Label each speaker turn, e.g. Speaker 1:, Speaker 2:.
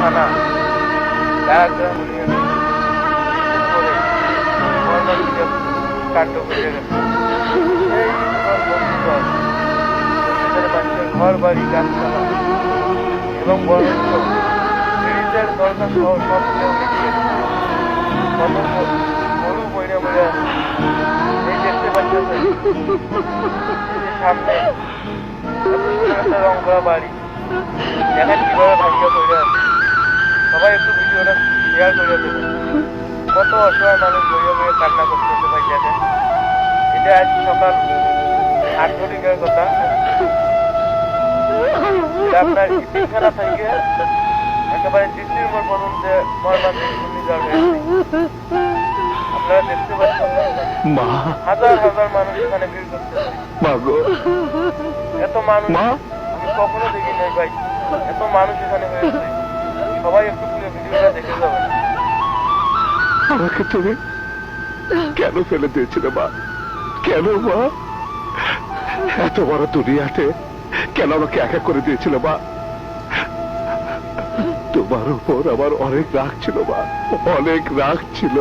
Speaker 1: থানা ডায়াগ্রাম কাণ্ড করে গেছে। এই বন্ধুগণ, মানুষের ঘর বাড়ি গাছপালা এবং বরঞ্চ ব্রিজের দরজা সহ সব কেউ কত গরু বইরা বইরা এই দেখতে পাচ্ছেন সামনে একটা রং করা বাড়ি দেখেন কিভাবে ভাঙ্গা করে আছে। সবাই একটু ভিডিওটা শেয়ার করে দেবেন। কত অসহায় মানুষ বইয়া বইয়া কান্না করতেছে ভাই দেখেন। এটা আজ সকাল 8 ঘটিকার কথা। আপনার ইপিখানা থেকে একেবারে দিল্লির মোড় পর্যন্ত মর্মান্তিক ঘূর্ণিঝড় হয়েছে। আপনারা দেখতে পাচ্ছেন হাজার হাজার মানুষ এখানে ভিড় করতেছে। এত মানুষ আমি কখনো দেখি নাই ভাই, এত মানুষ এখানে হয়েছে। সবাই একটু পুরো ভিডিওটা দেখে যাবেন।
Speaker 2: আমাকে তুমি কেন ফেলে দিয়েছিলে মা? কেন মা? এত বড় দুনিয়াতে কেন আমাকে একা করে দিয়েছিল মা? তোমার উপর আমার অনেক রাগ ছিল মা, অনেক রাগ ছিল।